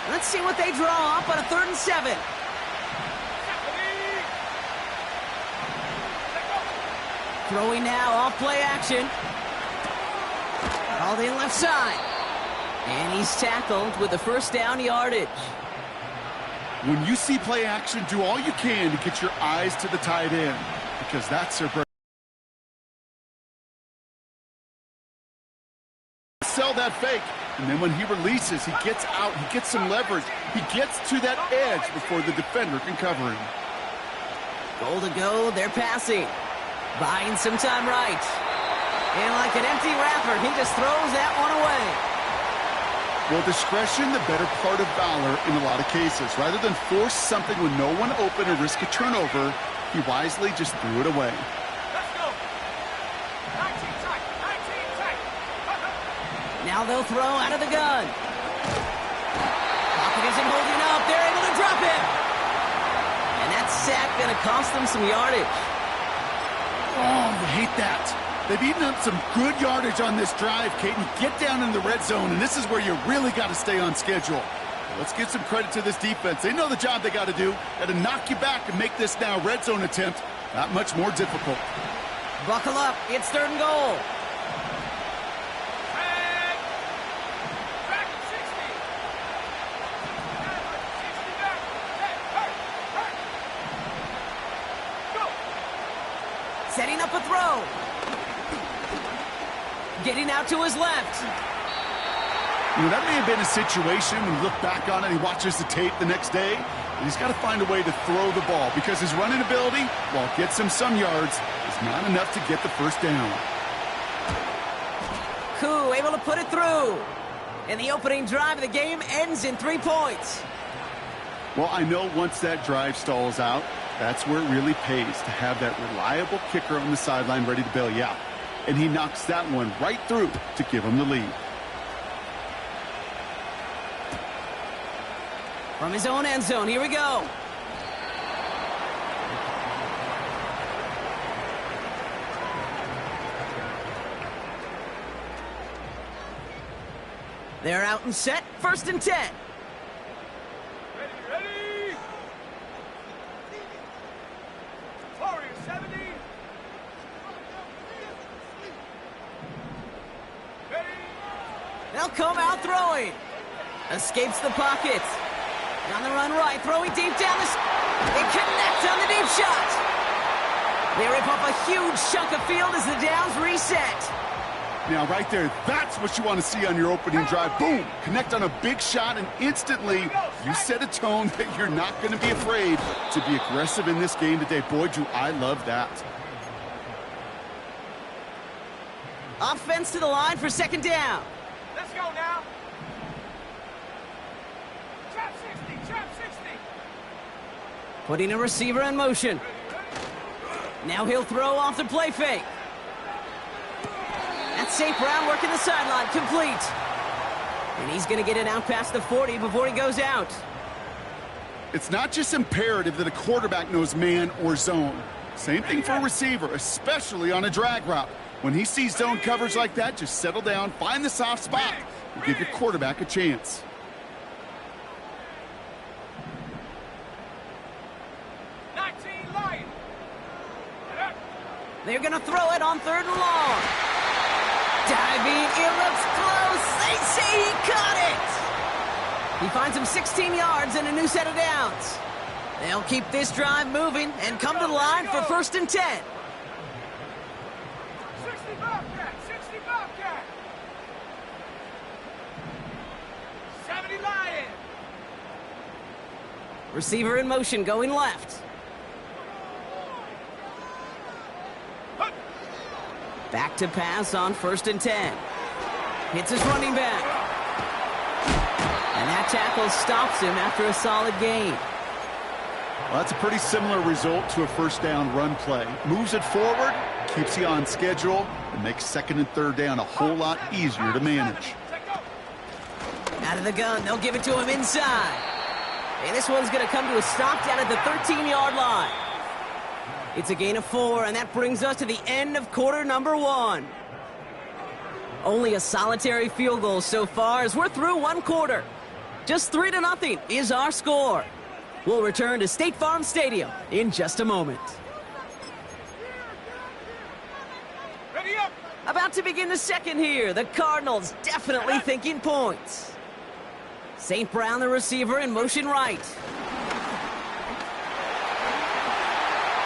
Let's see what they draw up on a 3rd and 7. Throwing now, off play action. Called in left side. And he's tackled with the first down yardage. When you see play action, do all you can to get your eyes to the tight end, because that's their break. Sell that fake, and then when he releases, he gets out, he gets some leverage. He gets to that edge before the defender can cover him. Goal to go, they're passing. Buying some time right. And like an empty wrapper, he just throws that one away. Well, discretion, the better part of valor in a lot of cases. Rather than force something with no one open or risk a turnover, he wisely just threw it away. Let's go. 19 tight, 19 tight. Now they'll throw out of the gun. Pocket isn't holding up. They're able to drop him. And that sack going to cost them some yardage. Oh, I hate that. They've eaten up some good yardage on this drive, Caden. Get down in the red zone, and this is where you really got to stay on schedule. Let's give some credit to this defense. They know the job they got to do. Got to knock you back and make this now red zone attempt that much more difficult. Buckle up. It's 3rd and goal. Back at 60. 60 back. Hey. Go. Setting up a throw. Getting out to his left. You know, that may have been a situation when you look back on it and he watches the tape the next day. And he's got to find a way to throw the ball because his running ability, while it gets him some yards, is not enough to get the first down. Koo able to put it through. And the opening drive of the game ends in 3 points. Well, I know once that drive stalls out, that's where it really pays to have that reliable kicker on the sideline ready to bail you out. And he knocks that one right through to give him the lead. From his own end zone, here we go. They're out and set, 1st and 10. Ready. Warrior 70. Ready. They'll come out throwing. Escapes the pocket. On the run right, throwing deep down the... It connects on the deep shot. They rip off a huge chunk of field as the downs reset. Now, right there, that's what you want to see on your opening drive. Boom! Connect on a big shot, and instantly you set a tone that you're not going to be afraid to be aggressive in this game today. Boy, do I love that. Offense to the line for 2nd down. Let's go now. Trap 60. Putting a receiver in motion. Now he'll throw off the play fake. That's St. Brown working the sideline, complete. And he's going to get it out past the 40 before he goes out. It's not just imperative that a quarterback knows man or zone. Same thing for a receiver, especially on a drag route. When he sees zone coverage like that, just settle down, find the soft spot, and give your quarterback a chance. They're going to throw it on 3rd and long. Diving, it looks close. They say he caught it. He finds him 16 yards and a new set of downs. They'll keep this drive moving and come to the line for 1st and 10. 60 Bobcat, 60 Bobcat. 70 Lion. Receiver in motion going left. Back to pass on 1st and 10. Hits his running back. And that tackle stops him after a solid gain. Well, that's a pretty similar result to a first down run play. Moves it forward, keeps you on schedule, and makes 2nd and 3rd down a whole lot easier to manage. Out of the gun, they'll give it to him inside. And this one's going to come to a stop down at the 13-yard line. It's a gain of 4, and that brings us to the end of quarter number 1. Only a solitary field goal so far as we're through 1 quarter. Just 3-0 is our score. We'll return to State Farm Stadium in just a moment. Ready up! About to begin the second here. The Cardinals definitely thinking points. St. Brown, the receiver, in motion right.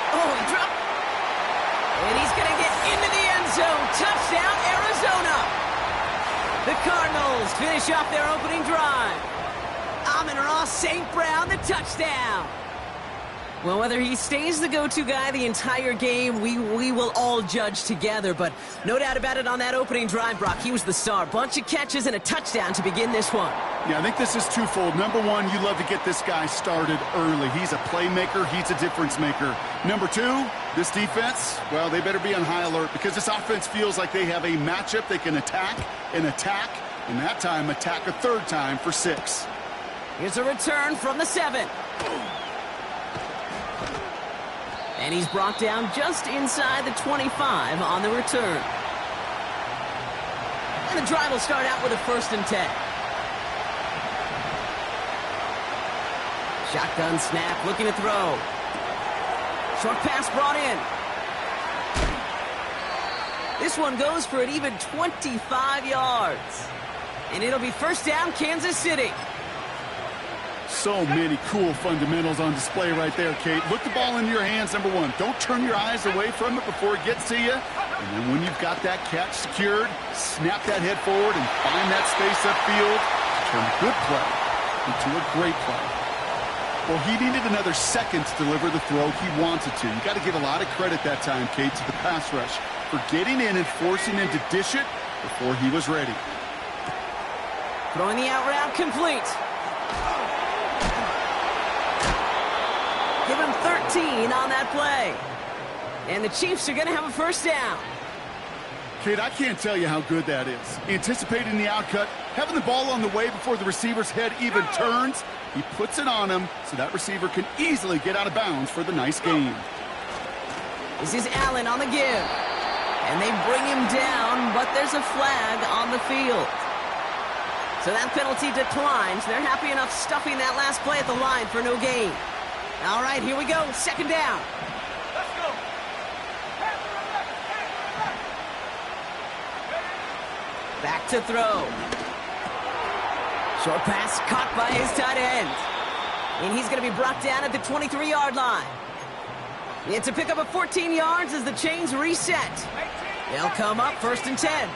Oh, he dropped. And he's going to get into the end zone. Touchdown, Arizona. The Cardinals finish off their opening drive. Amon-Ra St. Brown, the touchdown. Well, whether he stays the go-to guy the entire game, we will all judge together. But no doubt about it, on that opening drive, Brock, he was the star. Bunch of catches and a touchdown to begin this one. Yeah, I think this is twofold. Number one, you love to get this guy started early. He's a playmaker. He's a difference maker. Number two, this defense, well, they better be on high alert because this offense feels like they have a matchup they can attack, and that time attack a third time for 6. Here's a return from the 7. And he's brought down just inside the 25 on the return. And the drive will start out with a 1st and 10. Shotgun snap, looking to throw. Short pass brought in. This one goes for an even 25 yards. And it'll be 1st down, Kansas City. So many cool fundamentals on display right there, Kate. Look the ball into your hands, number one. Don't turn your eyes away from it before it gets to you. And then when you've got that catch secured, snap that head forward and find that space upfield. Turn a good play into a great play. Well, he needed another second to deliver the throw he wanted to. You got to give a lot of credit that time, Kate, to the pass rush for getting in and forcing him to dish it before he was ready. Throwing the out route complete. Give him 13 on that play. And the Chiefs are going to have a 1st down. Kate, I can't tell you how good that is. Anticipating the outcut, having the ball on the way before the receiver's head even turns. He puts it on him so that receiver can easily get out of bounds for the nice gain. This is Allen on the give. And they bring him down, but there's a flag on the field. So that penalty declines. They're happy enough stuffing that last play at the line for no gain. All right, here we go. 2nd down. Let's go! Back to throw. Short pass caught by his tight end. And he's going to be brought down at the 23-yard line. It's a pickup of 14 yards as the chains reset. They'll come up 1st and 10.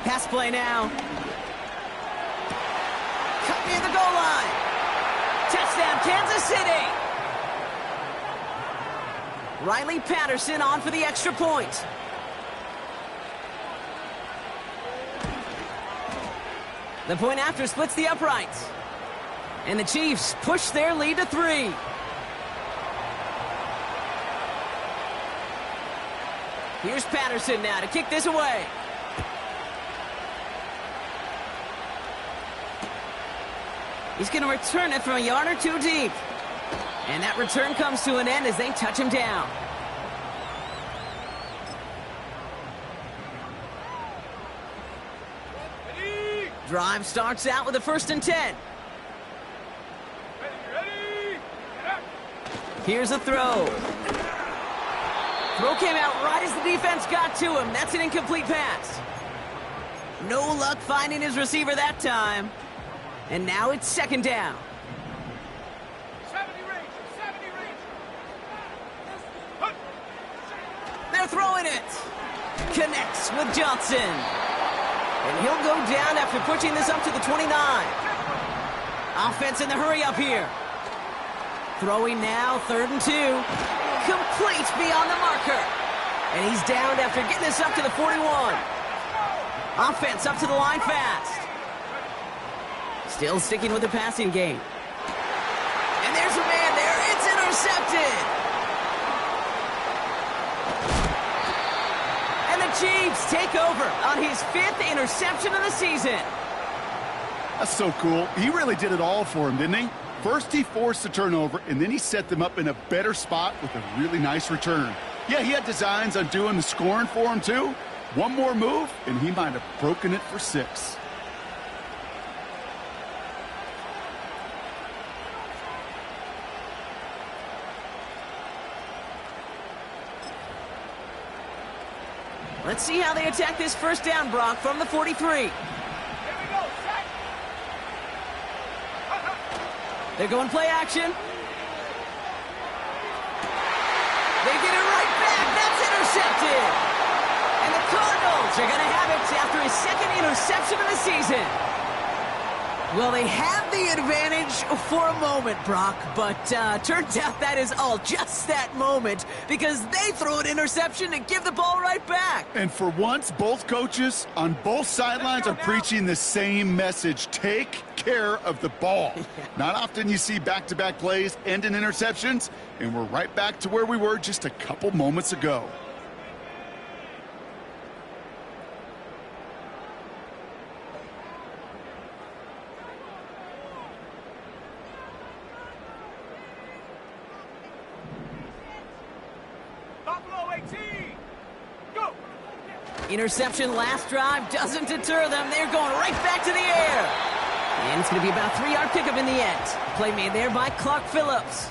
Pass play now. Cut near the goal line. Touchdown, Kansas City. Riley Patterson on for the extra point. The point after splits the uprights. And the Chiefs push their lead to 3. Here's Patterson now to kick this away. He's going to return it from a yard or 2 deep. And that return comes to an end as they touch him down. Ready! Drive starts out with a 1st and 10. Ready! Get up! Here's a throw. Throw came out right as the defense got to him. That's an incomplete pass. No luck finding his receiver that time. And now it's 2nd down. 70 range! They're throwing it. Connects with Johnson. And he'll go down after pushing this up to the 29. Offense in the hurry up here. Throwing now, 3rd and 2. Complete beyond the marker. And he's downed after getting this up to the 41. Offense up to the line fast. Still sticking with the passing game. And there's a man there. It's intercepted. And the Chiefs take over on his 5th interception of the season. That's so cool. He really did it all for him, didn't he? First, he forced the turnover, and then he set them up in a better spot with a really nice return. Yeah, he had designs on doing the scoring for him, too. One more move, and he might have broken it for 6. Let's see how they attack this first down, Brock, from the 43. Here we go, set. They're going play action. They get it right back. That's intercepted. And the Cardinals are going to have it after his second interception of the season. Well, they have the advantage for a moment, Brock, but turns out that is all just that moment because they throw an interception and give the ball right back. And for once, both coaches on both sidelines are preaching the same message. Take care of the ball. Not often you see back-to-back plays end in interceptions, and we're right back to where we were just a couple moments ago. Interception last drive doesn't deter them. They're going right back to the air. And it's going to be about a 3-yard pickup in the end. Play made there by Clark Phillips.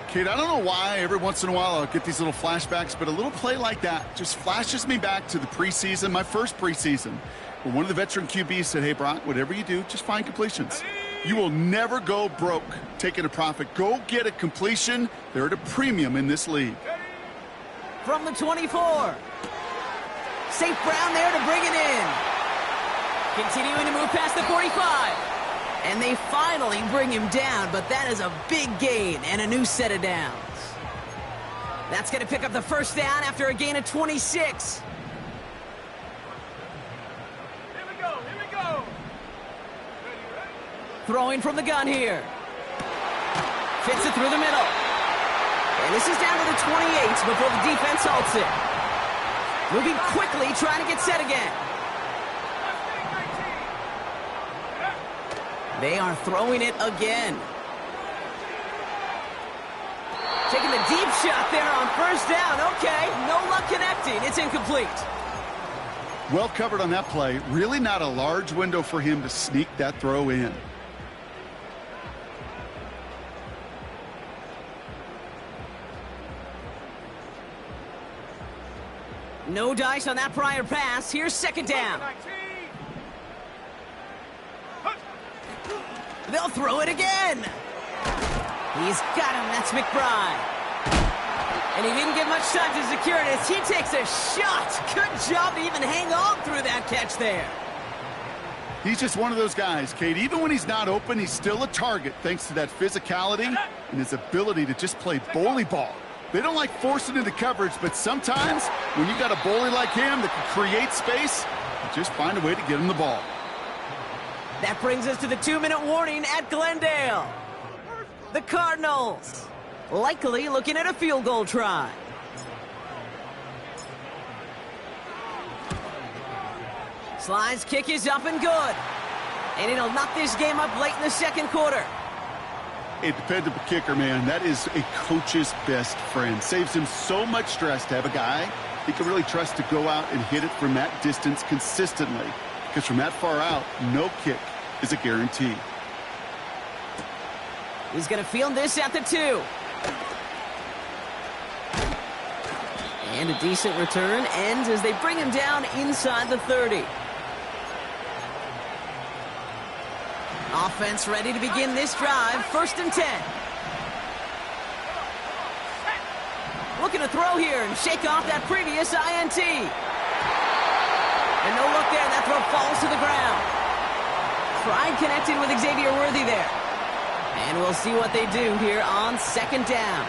Kate, I don't know why every once in a while I'll get these little flashbacks, but a little play like that just flashes me back to the preseason, my first preseason, where one of the veteran QBs said, hey, Brock, whatever you do, just find completions. You will never go broke taking a profit. Go get a completion. They're at a premium in this league. From the 24. St. Brown there to bring it in. Continuing to move past the 45. And they finally bring him down, but that is a big gain and a new set of downs. That's going to pick up the first down after a gain of 26. Here we go, here we go. Throwing from the gun here. Fits it through the middle. And this is down to the 28 before the defense halts it. Moving quickly, trying to get set again. They are throwing it again. Taking the deep shot there on first down. Okay, no luck connecting. It's incomplete. Well covered on that play. Really not a large window for him to sneak that throw in. No dice on that prior pass. Here's second down. They'll throw it again. He's got him. That's McBride. And he didn't get much time to secure it as he takes a shot. Good job to even hang on through that catch there. He's just one of those guys, Kate. Even when he's not open, he's still a target thanks to that physicality and his ability to just play bully ball. They don't like forcing into coverage, but sometimes when you got a bully like him that can create space, you just find a way to get him the ball. That brings us to the 2-minute warning at Glendale. The Cardinals likely looking at a field goal try. Sly's kick is up and good. And it'll knock this game up late in the second quarter. A dependable kicker, man. That is a coach's best friend. Saves him so much stress to have a guy he can really trust to go out and hit it from that distance consistently. Because from that far out, no kick is a guarantee. He's going to field this at the 2. And a decent return ends as they bring him down inside the 30. Offense ready to begin this drive. 1st and 10. Looking to throw here and shake off that previous INT. And no look there. That throw falls to the ground. Tried connecting with Xavier Worthy there. And we'll see what they do here on 2nd down.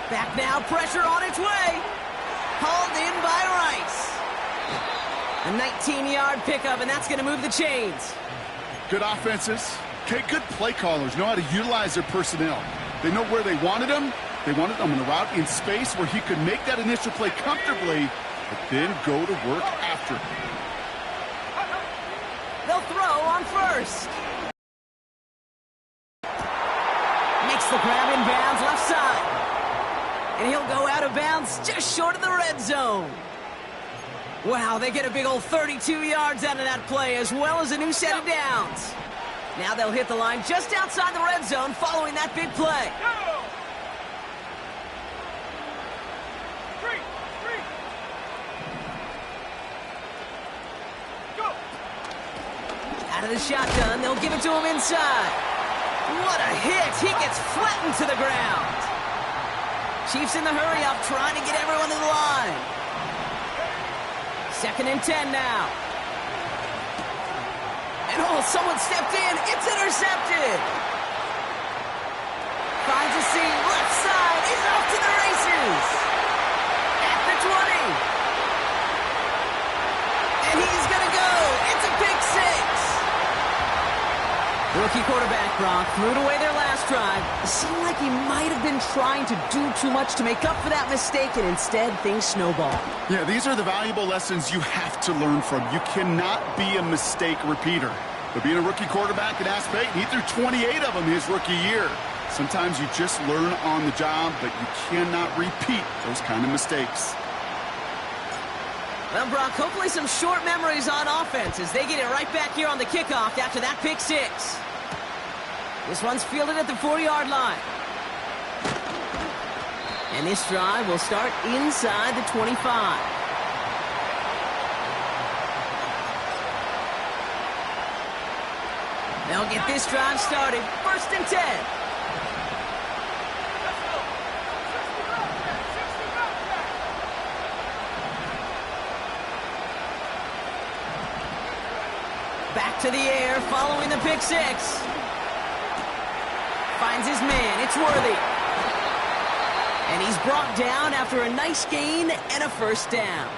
Back now, pressure on its way. Hauled in by Rice. A 19-yard pickup, and that's going to move the chains. Good offenses. Okay, good play callers know how to utilize their personnel. They know where they wanted them. They wanted them on a route in space where he could make that initial play comfortably, but then go to work after. They'll throw on 1st. Makes the grab in bounds left side. And he'll go out of bounds just short of the red zone. Wow, they get a big old 32 yards out of that play, as well as a new set of downs. Now they'll hit the line just outside the red zone following that big play. Out of the shotgun, they'll give it to him inside. What a hit! He gets flattened to the ground. Chiefs in the hurry-up, trying to get everyone to the line. 2nd and 10 now. And someone stepped in. It's intercepted. Finds a seam left side. He's off to the races. At the 20. And he's going to go. It's a pick six. Rookie quarterback Gronk threw it away their last drive. It seemed like he might have been trying to do too much to make up for that mistake, and instead things snowballed. Yeah, these are the valuable lessons you have to learn from. You cannot be a mistake repeater. But being a rookie quarterback at Rsff, he threw 28 of them his rookie year. Sometimes you just learn on the job, but you cannot repeat those kind of mistakes. Well, Brock, hopefully some short memories on offense as they get it right back here on the kickoff after that pick six. This one's fielded at the 4-yard line. And this drive will start inside the 25. They'll get this drive started. 1st and 10. Back to the air following the pick six. Finds his man. It's Worthy. And he's brought down after a nice gain and a 1st down.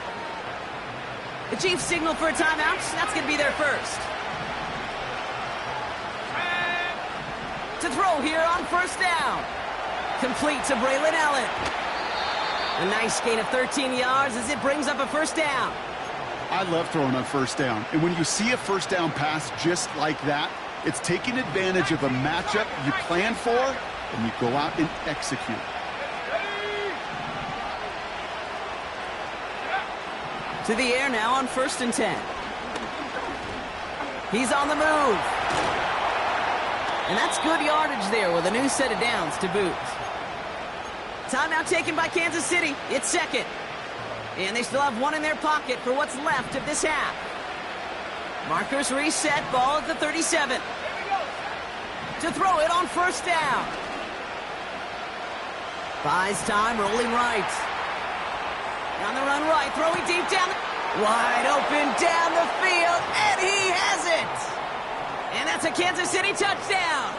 The Chiefs signal for a timeout. That's going to be their first. To throw here on 1st down. Complete to Braylon Allen. A nice gain of 13 yards as it brings up a 1st down. I love throwing on 1st down. And when you see a 1st down pass just like that, it's taking advantage of a matchup you plan for, and you go out and execute. To the air now on 1st and 10. He's on the move. And that's good yardage there with a new set of downs to boot. Timeout taken by Kansas City. It's 2nd. And they still have one in their pocket for what's left of this half. Markers reset, ball at the 37. To throw it on 1st down. Buys time, rolling right. On the run right, throwing deep down. Wide open down the field, and he has it. And that's a Kansas City touchdown.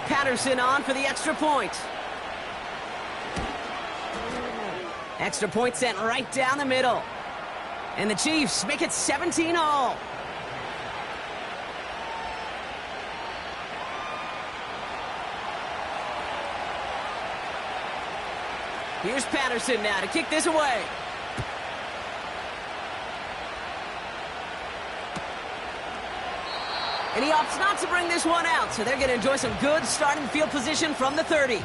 Patterson on for the extra point. Extra point sent right down the middle. And the Chiefs make it 17 all. Here's Patterson now to kick this away. And he opts not to bring this one out, so they're going to enjoy some good starting field position from the 30.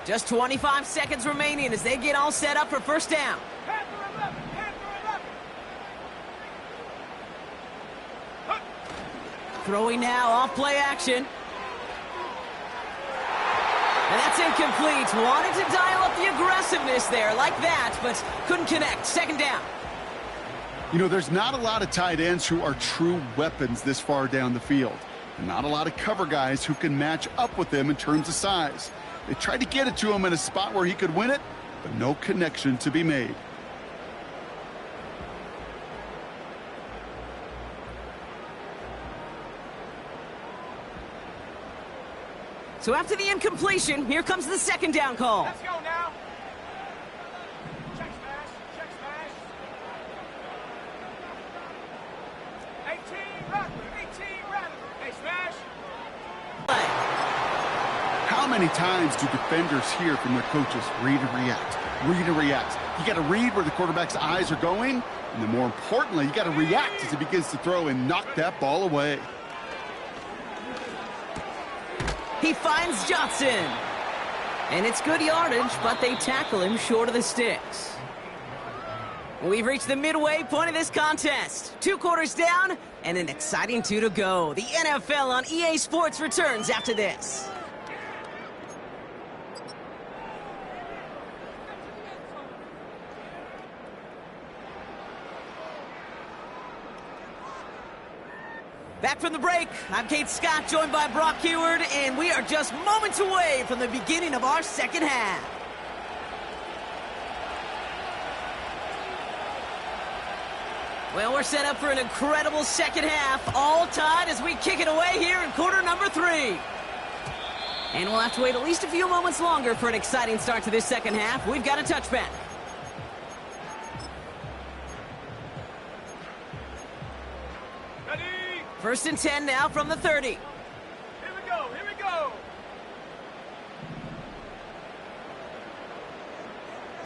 Just 25 seconds remaining as they get all set up for 1st down. Throwing now, off play action. And that's incomplete. Wanted to dial up the aggressiveness there like that, but couldn't connect. 2nd down. You know, there's not a lot of tight ends who are true weapons this far down the field. And not a lot of cover guys who can match up with them in terms of size. They tried to get it to him in a spot where he could win it, but no connection to be made. So after the incompletion, here comes the 2nd down call. Let's go now. Check smash. Check smash. 18 Rattler. 18 Rattler. Hey, smash. Play. How many times do defenders hear from their coaches, read and react, read and react? You got to read where the quarterback's eyes are going And then more importantly, you got to react as he begins to throw and knock that ball away. He finds Johnson. And it's good yardage, but they tackle him short of the sticks. We've reached the midway point of this contest. 2 quarters down and an exciting 2 to go. The NFL on EA Sports returns after this. Back from the break, I'm Kate Scott, joined by Brock Heward, and we are just moments away from the beginning of our second half. Well, we're set up for an incredible second half, all tied as we kick it away here in quarter number 3. And we'll have to wait at least a few moments longer for an exciting start to this second half. We've got a touchback. First and 10 now from the 30. Here we go, here we go.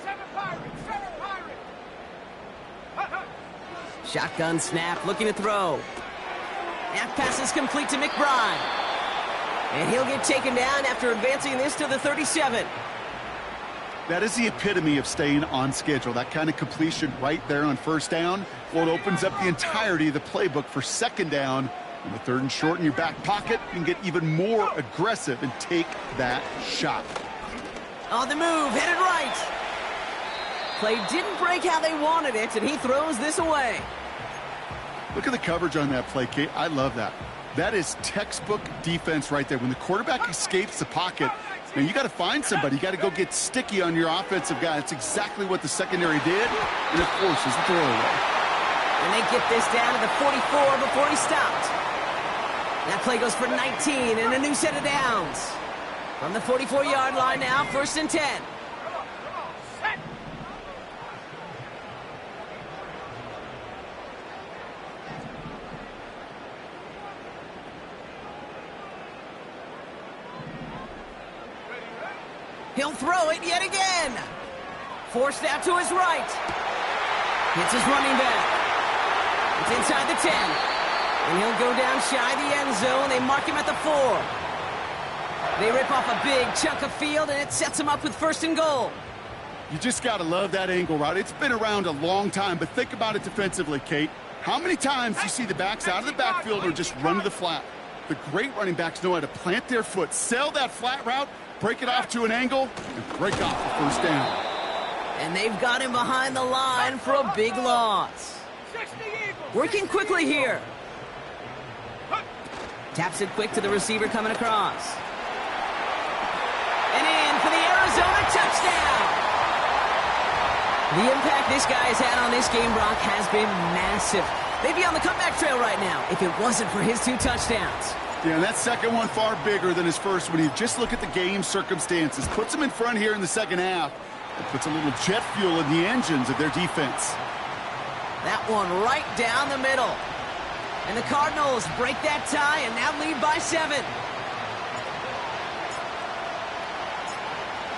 7 Pirates, 7 Pirates. Shotgun snap, looking to throw. Half pass is complete to McBride. And he'll get taken down after advancing this to the 37. That is the epitome of staying on schedule. That kind of completion right there on first down. Well, it opens up the entirety of the playbook for second down. On the 3rd and short in your back pocket, you can get even more aggressive and take that shot. On the move, headed right. Play didn't break how they wanted it, and he throws this away. Look at the coverage on that play, Kate. I love that. That is textbook defense right there. When the quarterback escapes the pocket, now you got to find somebody. You got to go get sticky on your offensive guy. That's exactly what the secondary did, and it forces the throwaway. And they get this down to the 44 before he stopped. That play goes for 19 and a new set of downs. From the 44-yard line now, 1st and 10. Come on, set. He'll throw it yet again. Forced out to his right. Hits his running back. It's inside the 10. And he'll go down shy of the end zone. They mark him at the 4. They rip off a big chunk of field, and it sets him up with 1st and goal. You just got to love that angle route. It's been around a long time, but think about it defensively, Kate. How many times you see the backs out of the backfield or just run to the flat? The great running backs know how to plant their foot, sail that flat route, break it off to an angle, and break off the 1st down. And they've got him behind the line for a big loss. Working quickly here. Taps it quick to the receiver coming across. And in for the Arizona touchdown. The impact this guy has had on this game, Brock, has been massive. They'd be on the comeback trail right now if it wasn't for his 2 touchdowns. Yeah, and that second one far bigger than his first one. You just look at the game circumstances. Puts them in front here in the second half. It puts a little jet fuel in the engines of their defense. That one right down the middle. And the Cardinals break that tie and now lead by 7.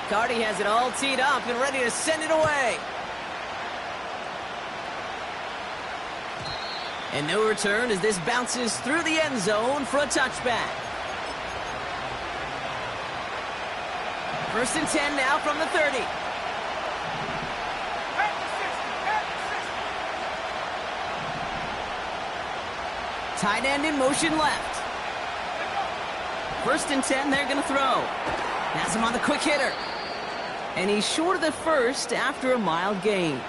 Cardi has it all teed up and ready to send it away. And no return as this bounces through the end zone for a touchback. 1st and 10 now from the 30. Tight end in motion left. 1st and 10, they're going to throw. Has him on the quick hitter. And he's short of the 1st after a mild gain.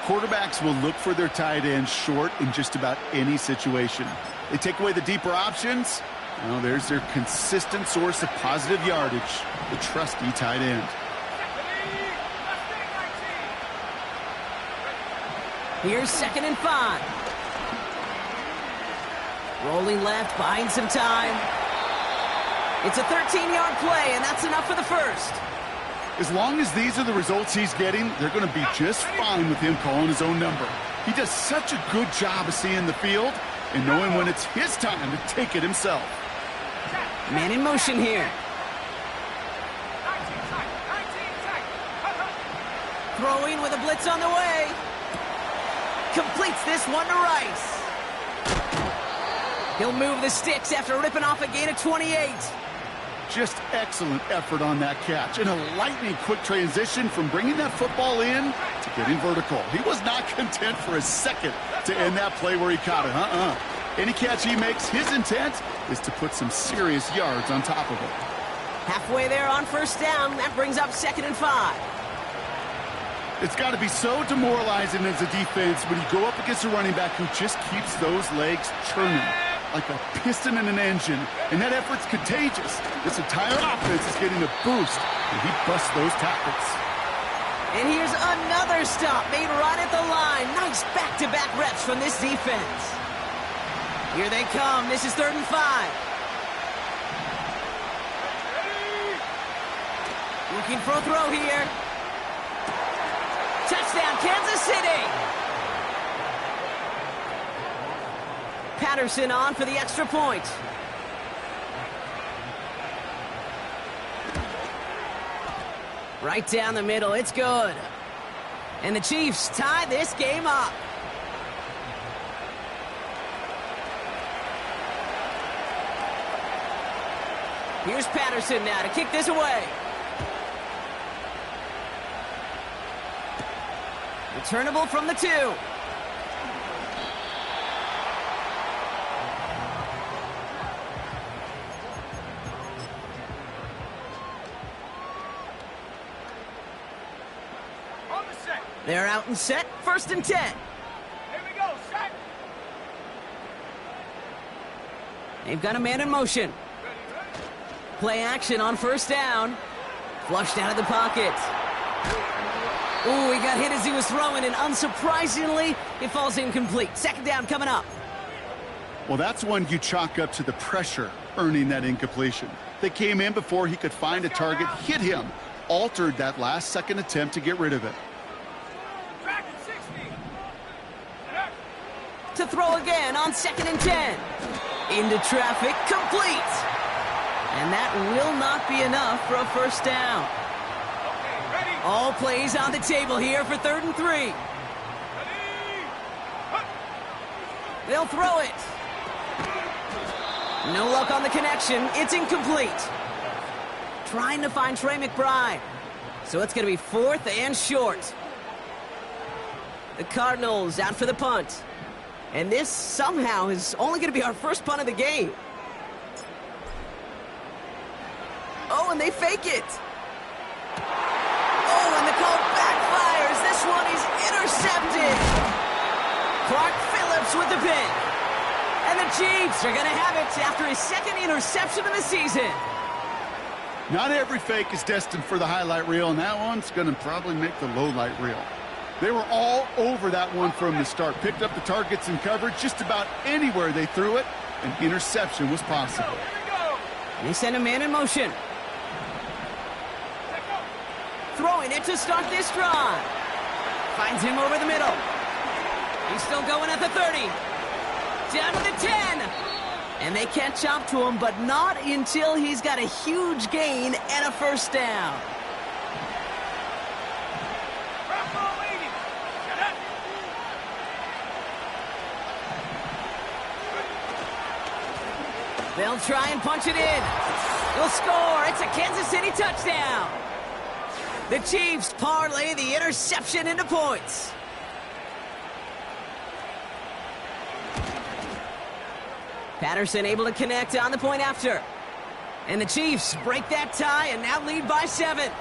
Quarterbacks will look for their tight end short in just about any situation. They take away the deeper options. Well, there's their consistent source of positive yardage, the trusty tight end. Here's 2nd and 5. Rolling left, buying some time. It's a 13-yard play, and that's enough for the 1st. As long as these are the results he's getting, they're going to be just fine with him calling his own number. He does such a good job of seeing the field and knowing when it's his time to take it himself. Man in motion here. Throwing with a blitz on the way. completes this one to Rice. He'll move the sticks after ripping off a gain of 28. Just excellent effort on that catch. And a lightning quick transition from bringing that football in to getting vertical. He was not content for a second to end that play where he caught it. Any catch he makes, his intent is to put some serious yards on top of it. Halfway there on first down. That brings up 2nd and 5. It's got to be so demoralizing as a defense when you go up against a running back who just keeps those legs churning like a piston in an engine, and that effort's contagious. This entire offense is getting a boost, and he busts those tackles. And here's another stop made right at the line. Nice back-to-back reps from this defense. Here they come. This is 3rd and 5. Looking for a throw here. Touchdown, Kansas City! Patterson on for the extra point. Right down the middle, it's good. And the Chiefs tie this game up. Here's Patterson now to kick this away. Returnable from the 2. They're out and set. 1st and 10. Here we go, set. They've got a man in motion. Play action on first down. Flushed out of the pocket. Ooh, he got hit as he was throwing, and unsurprisingly, it falls incomplete. 2nd down coming up. Well, that's one you chalk up to the pressure earning that incompletion. They came in before he could find a target, hit him, altered that last-second attempt to get rid of it. To throw again on 2nd and 10. Into traffic, complete. And that will not be enough for a first down. All plays on the table here for 3rd and 3. They'll throw it. No luck on the connection. It's incomplete. Trying to find Trey McBride. So it's going to be 4th and short. The Cardinals out for the punt. And this somehow is only going to be our first punt of the game. Oh, and they fake it. Oh, and the call backfires. This one is intercepted. Clark Phillips with the pick. And the Chiefs are going to have it after his 2nd interception of the season. Not every fake is destined for the highlight reel, and that one's going to probably make the low light reel. They were all over that one from the start. Picked up the targets and covered just about anywhere they threw it. An interception was possible. They send a man in motion. Throwing it to start this drive. Finds him over the middle. He's still going at the 30. Down to the 10. And they catch up to him, but not until he's got a huge gain and a first down. They'll try and punch it in. They'll score. It's a Kansas City touchdown. The Chiefs parlay the interception into points. Patterson able to connect on the point after. And the Chiefs break that tie and now lead by 7.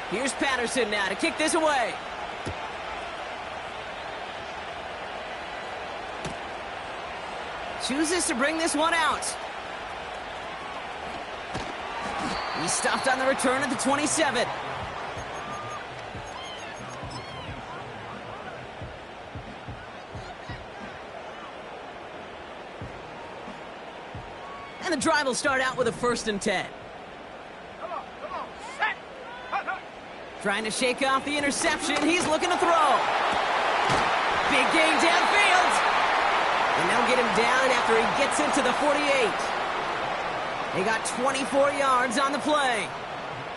Here's Patterson now to kick this away. Chooses to bring this one out. He stopped on the return at the 27. And the drive will start out with a 1st and 10. Come on, set. Trying to shake off the interception. He's looking to throw. Big gain downfield. And they'll get him down after he gets into the 48. They got 24 yards on the play.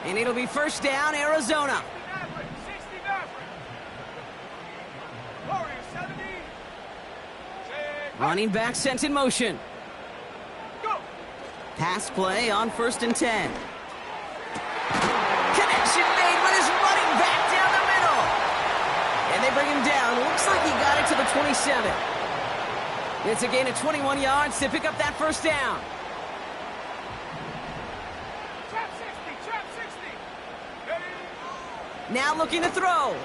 And it'll be first down, Arizona. Running back sent in motion. Pass play on 1st and 10. Connection made with his running back down the middle. And they bring him down. Looks like he got it to the 27. It's a gain of 21 yards to pick up that first down. Now looking to throw.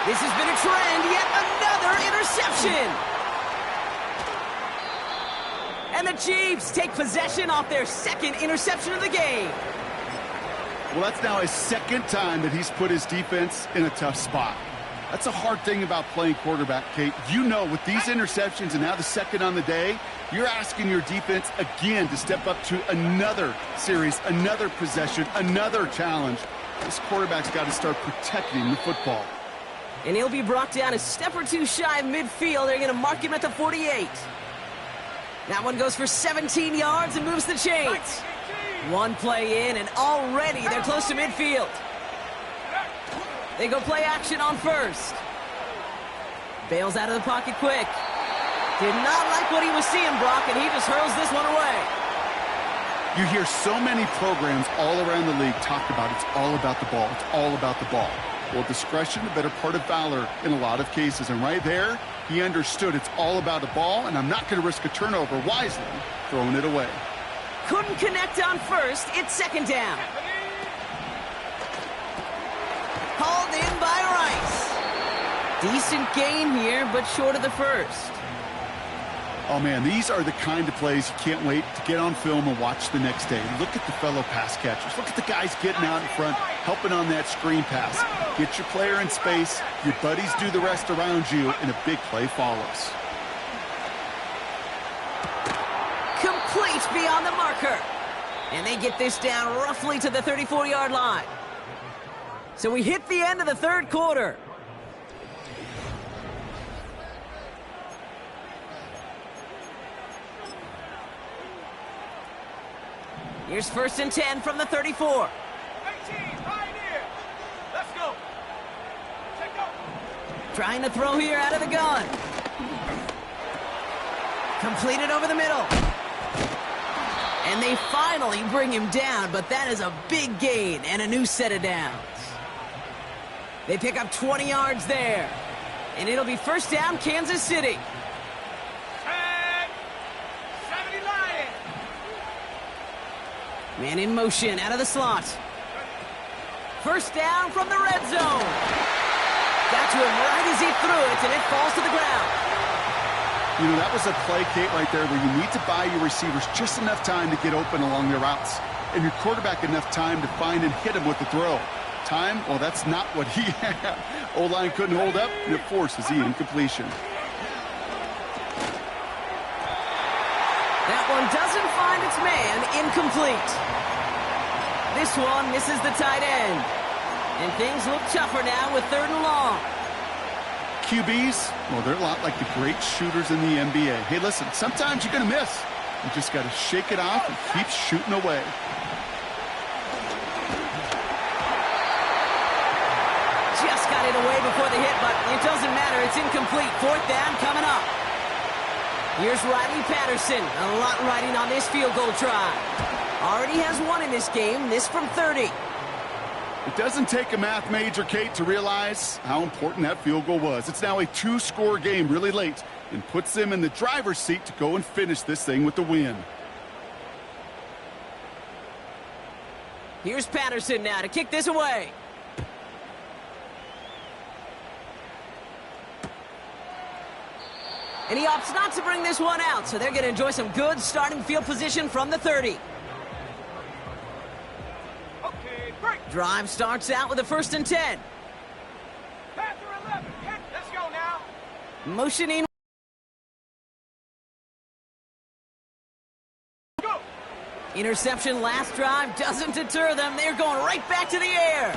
This has been a trend. Yet another interception. And the Chiefs take possession off their second interception of the game. Well, that's now his second time that he's put his defense in a tough spot. That's a hard thing about playing quarterback, Kate. You know, with these interceptions and now the second on the day, you're asking your defense again to step up to another series, another possession, another challenge. This quarterback's got to start protecting the football. And he'll be brought down a step or two shy of midfield. They're going to mark him at the 48. That one goes for 17 yards and moves the chains. One play in, and already they're close to midfield. They go play action on 1st. Bails out of the pocket quick. Did not like what he was seeing, Brock, and he just hurls this one away. You hear so many programs all around the league talk about it's all about the ball. It's all about the ball. Well, discretion, the better part of valor in a lot of cases. And right there, he understood it's all about the ball, and I'm not going to risk a turnover, wisely throwing it away. Couldn't connect on 1st. It's 2nd down. Hauled in by Rice. Decent gain here, but short of the 1st. Oh, man, these are the kind of plays you can't wait to get on film and watch the next day. Look at the fellow pass catchers. Look at the guys getting out in front, helping on that screen pass. Get your player in space, your buddies do the rest around you, and a big play follows. Complete beyond the marker. And they get this down roughly to the 34-yard line. So we hit the end of the 3rd quarter. Here's 1st and 10 from the 34. 18, Pioneer. Let's go. Check go. Trying to throw here out of the gun. Completed over the middle. And they finally bring him down, but that is a big gain and a new set of downs. They pick up 20 yards there. And it'll be first down, Kansas City. Man in motion, out of the slot. First down from the red zone. Got to him right as he threw it, and it falls to the ground. You know, that was a play, Kate, right there where you need to buy your receivers just enough time to get open along their routes, and your quarterback enough time to find and hit him with the throw. Time, well, that's not what he had. O-line couldn't hold up, and it forces the incompletion. That one doesn't find its man, incomplete. This one misses the tight end. And things look tougher now with 3rd and long. QBs, well, they're a lot like the great shooters in the NBA. Hey, listen, sometimes you're going to miss. You just got to shake it off and keep shooting away. Just got it away before the hit, but it doesn't matter. It's incomplete. 4th down coming up. Here's Riley Patterson. A lot riding on this field goal try. Already has one in this game, this from 30. It doesn't take a math major, Kate, to realize how important that field goal was. It's now a 2-score game really late and puts them in the driver's seat to go and finish this thing with the win. Here's Patterson now to kick this away. And he opts not to bring this one out, so they're going to enjoy some good starting field position from the 30. Okay, break. Drive starts out with a 1st and 10. Panther 11. Let's go now. Motioning. Go. Interception last drive doesn't deter them. They're going right back to the air.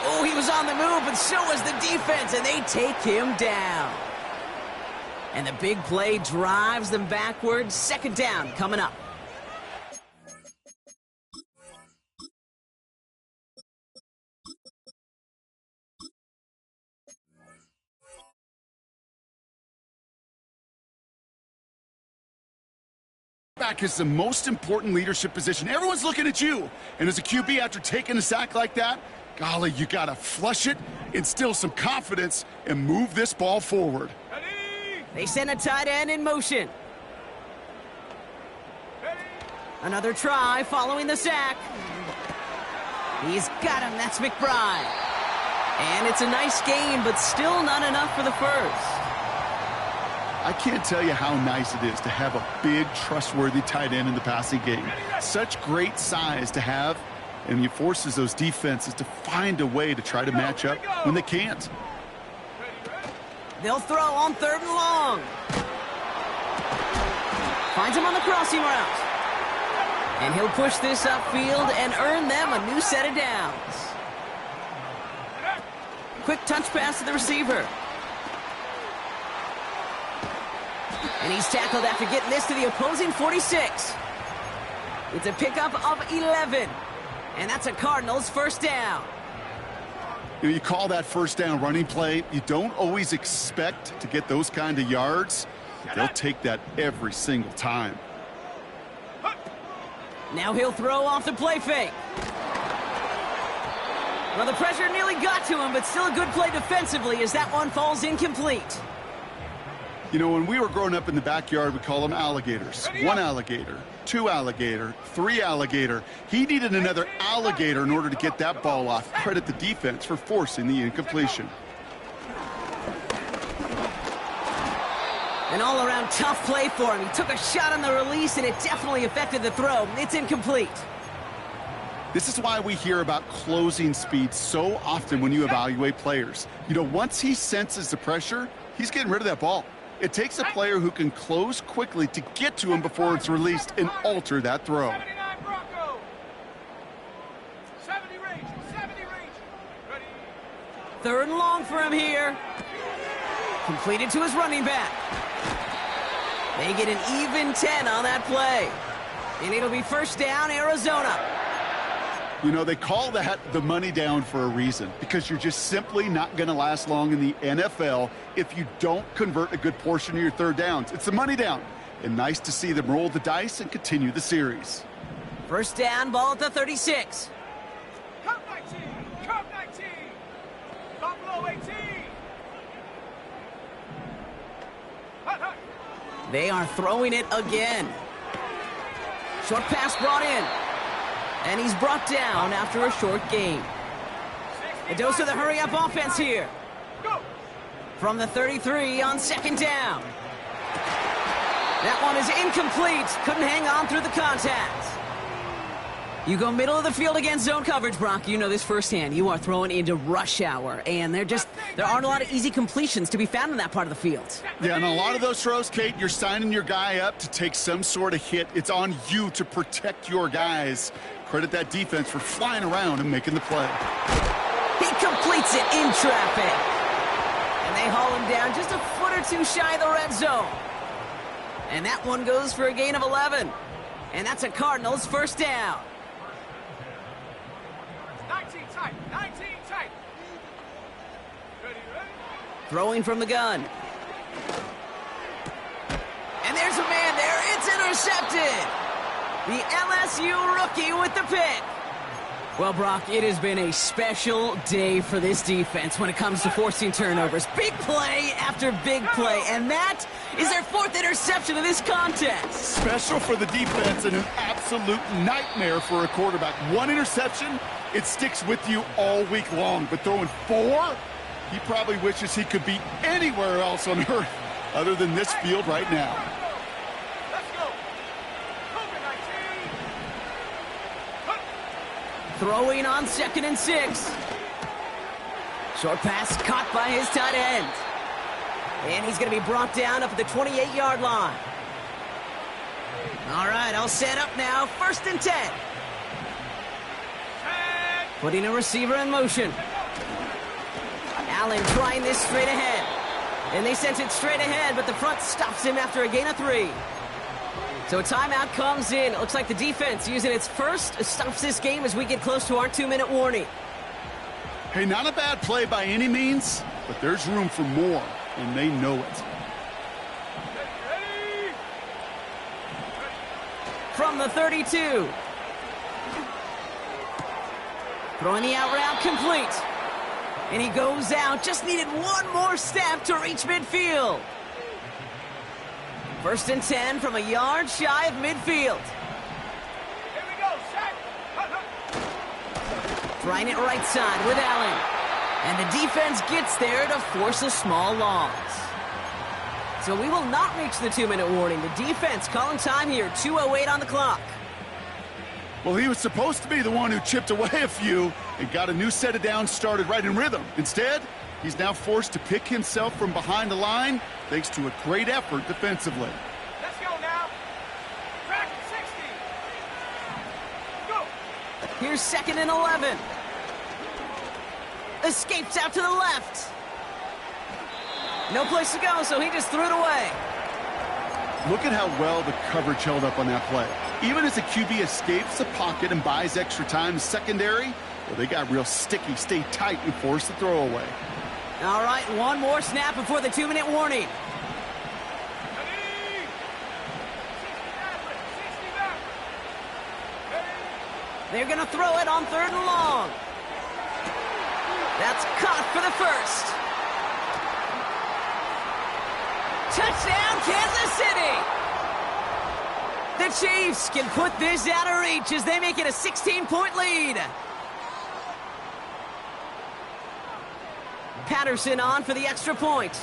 Oh, he was on the move, but so was the defense, and they take him down. And the big play drives them backwards. Second down coming up. Back is the most important leadership position. Everyone's looking at you. And as a QB, after taking a sack like that, golly, you got to flush it, instill some confidence, and move this ball forward. They send a tight end in motion. Another try following the sack. He's got him. That's McBride. And it's a nice gain, but still not enough for the first. I can't tell you how nice it is to have a big, trustworthy tight end in the passing game. Such great size to have, and he forces those defenses to find a way to try to match up when they can't. They'll throw on 3rd and long. Finds him on the crossing route. And he'll push this upfield and earn them a new set of downs. Quick touch pass to the receiver. And he's tackled after getting this to the opposing 46. It's a pickup of 11. And that's a Cardinals first down. You call that first down running play. You don't always expect to get those kind of yards. They'll take that every single time. Now he'll throw off the play fake. Well, the pressure nearly got to him, but still a good play defensively as that one falls incomplete. You know, when we were growing up in the backyard, we call them alligators. 1 alligator, 2 alligator, 3 alligator. He needed another alligator in order to get that ball off. Credit the defense for forcing the incompletion. An all-around tough play for him. He took a shot on the release, and it definitely affected the throw. It's incomplete. This is why we hear about closing speed so often when you evaluate players. You know, once he senses the pressure, he's getting rid of that ball. It takes a player who can close quickly to get to him before it's released and alter that throw. 3rd and long for him here. Completed to his running back. They get an even 10 on that play. And it'll be first down, Arizona. You know, they call that the money down for a reason, because you're just simply not going to last long in the NFL if you don't convert a good portion of your 3rd downs. It's the money down. And nice to see them roll the dice and continue the series. First down, ball at the 36. Cup 19! Cup 19! Buffalo 18! Hut, hut. They are throwing it again. Short pass brought in. And he's brought down after a short gain. A dose of the hurry-up offense here. Go. From the 33 on 2nd down. That one is incomplete. Couldn't hang on through the contact. You go middle of the field against zone coverage, Brock. You know this firsthand. You are throwing into rush hour, and there aren't a lot of easy completions to be found in that part of the field. Yeah, and a lot of those throws, Kate, you're signing your guy up to take some sort of hit. It's on you to protect your guys. Credit that defense for flying around and making the play. He completes it in traffic. And they haul him down just a foot or two shy of the red zone. And that one goes for a gain of 11. And that's a Cardinals first down. 19 tight. 19 tight. Ready, ready? Throwing from the gun. And there's a man there. It's intercepted. The LSU rookie with the pick. Well, Brock, it has been a special day for this defense when it comes to forcing turnovers. Big play after big play, and that is their 4th interception of this contest. Special for the defense and an absolute nightmare for a quarterback. 1 interception, it sticks with you all week long. But throwing 4, he probably wishes he could be anywhere else on earth other than this field right now. Throwing on 2nd and 6. Short pass caught by his tight end. And he's going to be brought down up at the 28-yard line. All right, all set up now. 1st and 10. Putting a receiver in motion. Allen trying this straight ahead. And they sent it straight ahead, but the front stops him after a gain of 3. So a timeout comes in. It looks like the defense using its first stops this game as we get close to our 2-minute warning. Hey, not a bad play by any means, but there's room for more, and they know it. From the 32. Throwing the out route complete. And he goes out. Just needed one more step to reach midfield. 1st and 10 from a yard shy of midfield. Here we go, set. Trying it right side with Allen. And the defense gets there to force a small loss. So we will not reach the 2-minute warning. The defense calling time here, 2:08 on the clock. Well, he was supposed to be the one who chipped away a few and got a new set of downs started right in rhythm. Instead, he's now forced to pick himself from behind the line thanks to a great effort defensively. Let's go now. Track 60. Go. Here's 2nd and 11. Escapes out to the left. No place to go, so he just threw it away. Look at how well the coverage held up on that play. Even as the QB escapes the pocket and buys extra time secondary, well, they got real sticky, stay tight, and force the throw away. All right, one more snap before the 2-minute warning. Ready. 60 back. They're going to throw it on 3rd and long. That's caught for the first. Touchdown, Kansas City! The Chiefs can put this out of reach as they make it a 16-point lead. Patterson on for the extra point.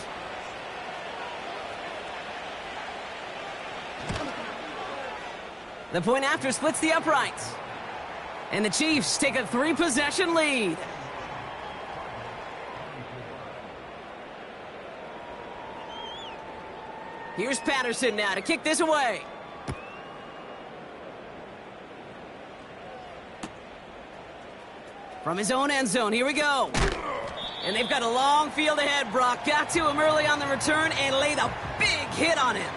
The point after splits the uprights. And the Chiefs take a 3-possession lead. Here's Patterson now to kick this away. From his own end zone, here we go. And they've got a long field ahead, Brock. Got to him early on the return and laid a big hit on him.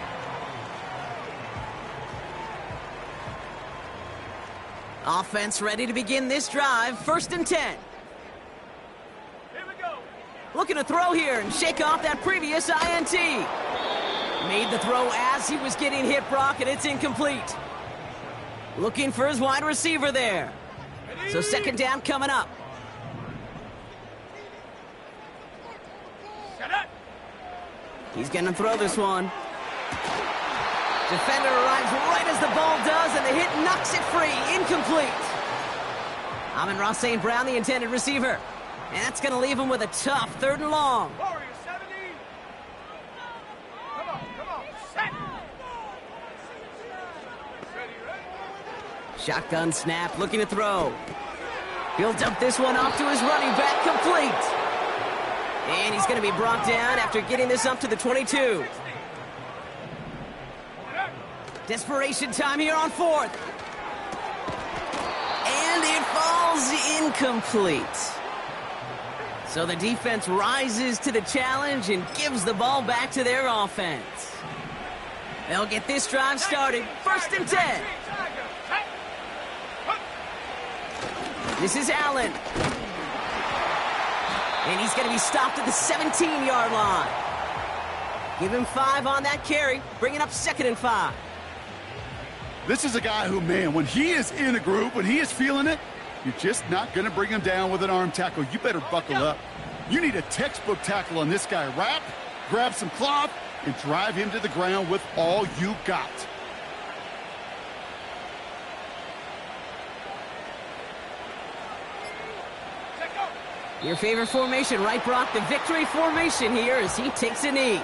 Offense ready to begin this drive. 1st and 10. Here we go. Looking to throw here and shake off that previous INT. Made the throw as he was getting hit, Brock, and it's incomplete. Looking for his wide receiver there. So 2nd down coming up. Set up. He's going to throw this one. Defender arrives right as the ball does, and the hit knocks it free. Incomplete. Amon-Ra St. Brown, the intended receiver. And that's going to leave him with a tough 3rd and long. Warrior 70. Come on, set. Ready. Shotgun snap, looking to throw. He'll dump this one off to his running back, complete. And he's going to be brought down after getting this up to the 22. Desperation time here on 4th. And it falls incomplete. So the defense rises to the challenge and gives the ball back to their offense. They'll get this drive started. 1st and 10. This is Allen. And he's going to be stopped at the 17-yard line. Give him 5 on that carry, bringing up 2nd and 5. This is a guy who, man, when he is in a group, when he is feeling it, you're just not going to bring him down with an arm tackle. You better buckle up. You need a textbook tackle on this guy. Wrap, grab some cloth, and drive him to the ground with all you got. Your favorite formation, right, Brock? The victory formation here as he takes a knee.